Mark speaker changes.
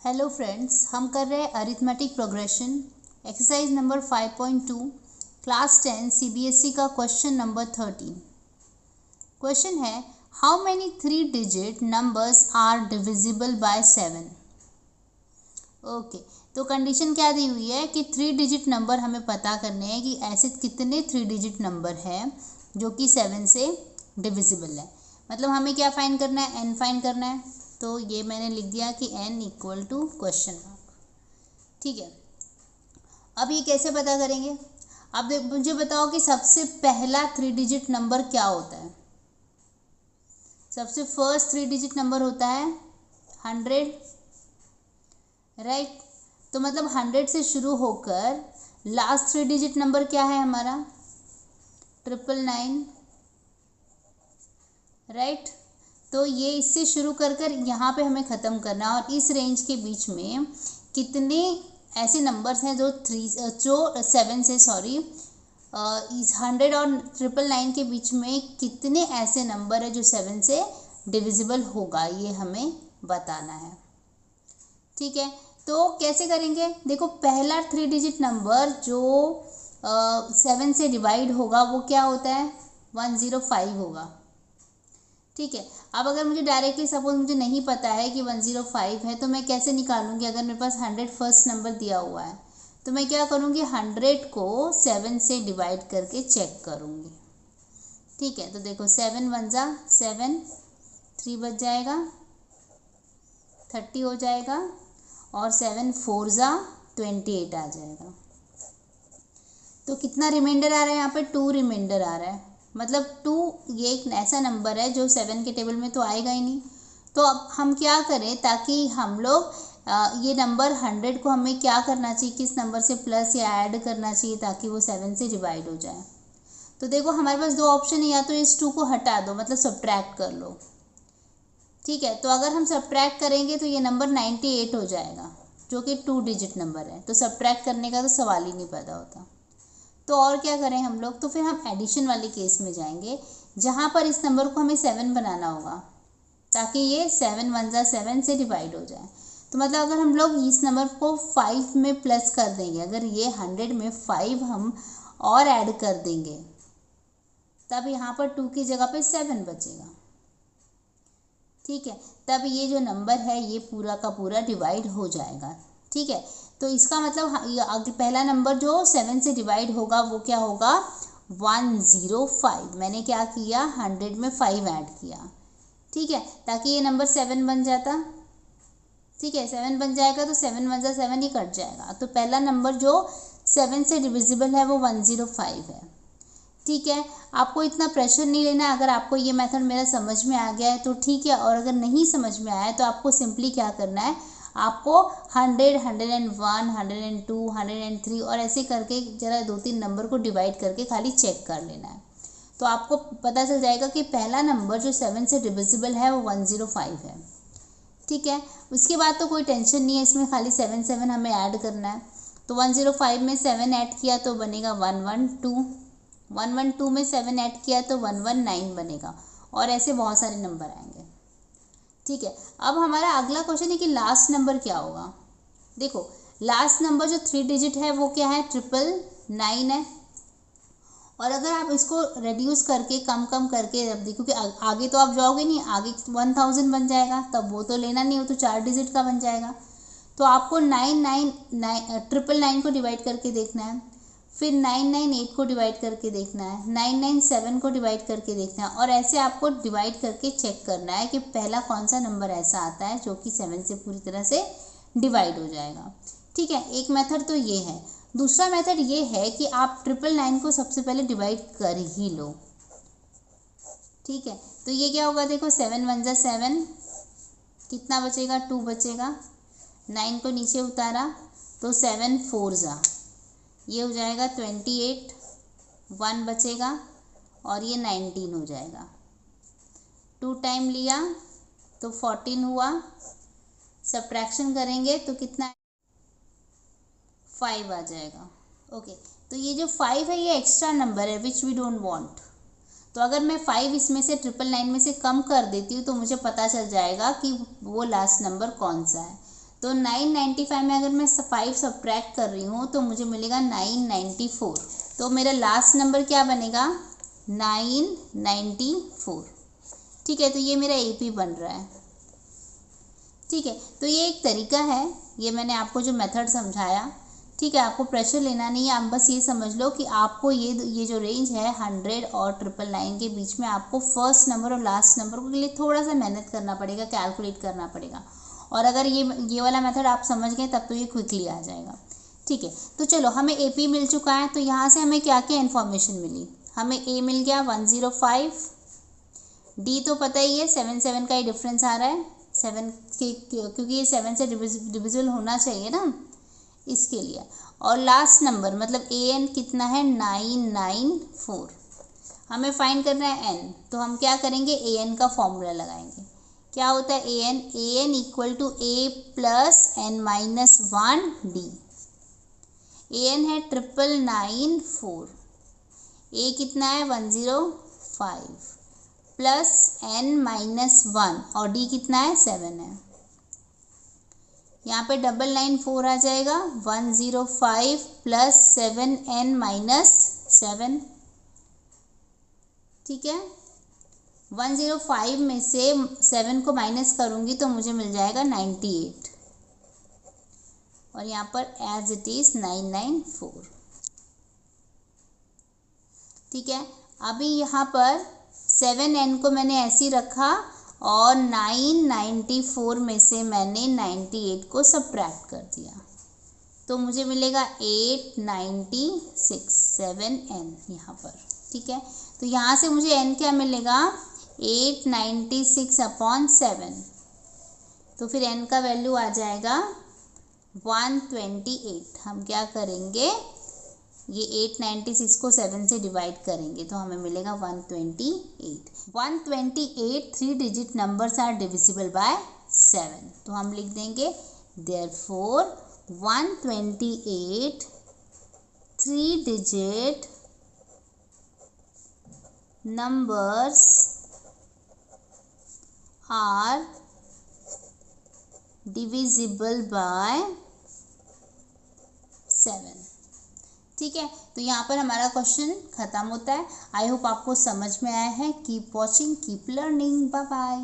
Speaker 1: Hello friends, हम कर रहे हैं arithmetic progression exercise number 5.2 class 10 CBSE का क्वेश्चन नंबर 13। क्वेश्चन है how many 3 digit numbers are divisible by 7। Okay, तो कंडीशन क्या दी हुई है कि 3 डिजिट नंबर हमें पता करने हैं कि ऐसे कितने 3 डिजिट नंबर हैं जो कि 7 से डिविजिबल है। मतलब हमें क्या फाइंड करना है, n फाइंड करना है। तो ये मैंने लिख दिया कि n equal to question mark. ठीक है, अब ये कैसे पता करेंगे। अब मुझे बताओ कि सबसे पहला 3 डिजिट नंबर क्या होता है। सबसे फर्स्ट 3 डिजिट नंबर होता है 100, राइट। तो मतलब 100 से शुरू होकर लास्ट 3 डिजिट नंबर क्या है हमारा 999, राइट। तो ये इससे शुरू कर कर यहाँ पे हमें ख़त्म करना है और इस रेंज के बीच में कितने ऐसे नंबर्स हैं जो 7 से इस 100 और 999 के बीच में कितने ऐसे नंबर है जो 7 से डिविजिबल होगा, ये हमें बताना है। ठीक है, तो कैसे करेंगे। देखो, पहला 3 डिजिट नंबर जो 7 से डिवाइड होगा वो क्या होता है 105 होगा। ठीक है, अब अगर मुझे डायरेक्टली सपोज मुझे नहीं पता है कि 105 है तो मैं कैसे निकालूंगी। अगर मेरे पास 100 फर्स्ट नंबर दिया हुआ है तो मैं क्या करूँगी 100 को 7 से डिवाइड करके चेक करूँगी। ठीक है, तो देखो 7 1 जा 7, 3 बच जाएगा 30 हो जाएगा और 7 4 जा 28 आ जाएगा। तो कितना रिमाइंडर आ रहा है यहाँ पे 2 रिमाइंडर आ रहा है। मतलब 2 ये एक ऐसा नंबर है जो 7 के टेबल में तो आएगा ही नहीं। तो अब हम क्या करें ताकि हम लोग ये नंबर 100 को हमें क्या करना चाहिए, किस नंबर से प्लस या ऐड करना चाहिए ताकि वो 7 से डिवाइड हो जाए। तो देखो हमारे पास 2 ऑप्शन है, या तो इस 2 को हटा दो मतलब सब्ट्रैक्ट कर लो। ठीक है, तो अगर हम सब्ट्रैक्ट करेंगे तो ये नंबर 98 हो जाएगा जो कि 2 डिजिट नंबर है। तो सब्ट्रैक्ट करने का तो सवाल ही नहीं पैदा होता। तो और क्या करें हम लोग, तो फिर हम एडिशन वाले केस में जाएंगे जहाँ पर इस नंबर को हमें 7 बनाना होगा ताकि ये 7 1 जा 7 से डिवाइड हो जाए। तो मतलब अगर हम लोग इस नंबर को 5 में प्लस कर देंगे, अगर ये 100 में 5 हम और ऐड कर देंगे तब यहाँ पर 2 की जगह पे 7 बचेगा। ठीक है, तब ये जो नंबर है ये पूरा का पूरा डिवाइड हो जाएगा। ठीक है, तो इसका मतलब पहला नंबर जो 7 से डिवाइड होगा वो क्या होगा 105। मैंने क्या किया 100 में 5 ऐड किया। ठीक है, ताकि ये नंबर 7 बन जाता। ठीक है, 7 बन जाएगा तो 7 1 जा 7 ही कट जाएगा। तो पहला नंबर जो 7 से डिविजिबल है वो 105 है। ठीक है, आपको इतना प्रेशर नहीं लेना। अगर आपको ये मेथड मेरा समझ में आ गया है तो ठीक है, और अगर नहीं समझ में आया है तो आपको सिंपली क्या करना है, आपको 100 101 102 103 और ऐसे करके जरा 2-3 नंबर को डिवाइड करके खाली चेक कर लेना है। तो आपको पता चल जाएगा कि पहला नंबर जो 7 से डिविजिबल है वो 105 है। ठीक है, उसके बाद तो कोई टेंशन नहीं है, इसमें खाली 7 7 हमें ऐड करना है। तो 105 में 7 ऐड किया तो बनेगा 112, 112 में 7 ऐड किया तो 119 बनेगा और ऐसे बहुत सारे नंबर आएंगे। ठीक है, अब हमारा अगला क्वेश्चन है कि लास्ट नंबर क्या होगा। देखो, लास्ट नंबर जो 3 डिजिट है वो क्या है 999 है। और अगर आप इसको रेड्यूस करके कम कम करके अब देखो कि आगे तो आप जाओगे नहीं, आगे 1000 बन जाएगा, तब वो तो लेना नहीं, हो तो 4 डिजिट का बन जाएगा। तो आपको 999 को डिवाइड करके देखना है, फिर 998 को डिवाइड करके देखना है, 997 को डिवाइड करके देखना है, और ऐसे आपको डिवाइड करके चेक करना है कि पहला कौन सा नंबर ऐसा आता है जो कि 7 से पूरी तरह से डिवाइड हो जाएगा। ठीक है, एक मेथड तो ये है। दूसरा मेथड ये है कि आप 999 को सबसे पहले डिवाइड कर ही लो। ठीक है, तो ये क्या होगा, देखो 7 1 जा 7, कितना बचेगा 2 बचेगा, 9 को नीचे उतारा तो 7 4 जा ये हो जाएगा 28, 1 बचेगा और ये 19 हो जाएगा। 2 टाइम लिया तो 14 हुआ, सब्ट्रैक्शन करेंगे तो कितना 5 आ जाएगा। ओके, तो ये जो 5 है ये एक्स्ट्रा नंबर है विच वी डोंट वांट। तो अगर मैं 5 इसमें से 999 में से कम कर देती हूँ तो मुझे पता चल जाएगा कि वो लास्ट नंबर कौन सा है। तो 995 में अगर मैं 5 सब्ट्रैक्ट कर रही हूँ तो मुझे मिलेगा 994। तो मेरा लास्ट नंबर क्या बनेगा 994। ठीक है, तो ये मेरा AP बन रहा है। ठीक है, तो ये एक तरीका है, ये मैंने आपको जो मेथड समझाया। ठीक है, आपको प्रेशर लेना नहीं है, आप बस ये समझ लो कि आपको ये जो रेंज है 100 और 999 के बीच में आपको फर्स्ट नंबर और लास्ट नंबर के लिए थोड़ा सा मेहनत करना पड़ेगा, कैलकुलेट करना पड़ेगा। और अगर ये वाला मेथड आप समझ गए तब तो ये क्विकली आ जाएगा। ठीक है, तो चलो हमें AP मिल चुका है, तो यहाँ से हमें क्या क्या इन्फॉर्मेशन मिली। हमें A मिल गया 105, D तो पता ही है 7 का ही डिफरेंस आ रहा है 7 के, क्योंकि ये 7 से डिविजिबल होना चाहिए ना, इसके लिए। और लास्ट नंबर मतलब AN कितना है 994। हमें फाइंड करना है N, तो हम क्या करेंगे AN का फॉर्मूला लगाएंगे। क्या होता है AN equal to A plus N-1D। AN है 994, A कितना है 105 प्लस N-1 और D कितना है 7 है। यहाँ पे 994 आ जाएगा, 105 प्लस 7N-7। ठीक है, 105 में से 7 को माइनस करूँगी तो मुझे मिल जाएगा 98 और यहाँ पर एज इट इज़ 994। ठीक है, अभी यहाँ पर 7N को मैंने ऐसे ही रखा और 994 में से मैंने 98 को सब्ट्रैक्ट कर दिया, तो मुझे मिलेगा 896 7N यहाँ पर। ठीक है, तो यहाँ से मुझे N क्या मिलेगा 896/7, तो फिर N का वैल्यू आ जाएगा 128। हम क्या करेंगे, ये 896 को 7 से डिवाइड करेंगे तो हमें मिलेगा 128। 128 3 digit numbers are divisible by 7, तो हम लिख देंगे देयरफॉर 128 3 डिजिट numbers are divisible by 7। ठीक है, तो यहाँ पर हमारा क्वेश्चन खत्म होता है। आई होप आपको समझ में आया है। Keep watching, keep learning, bye bye.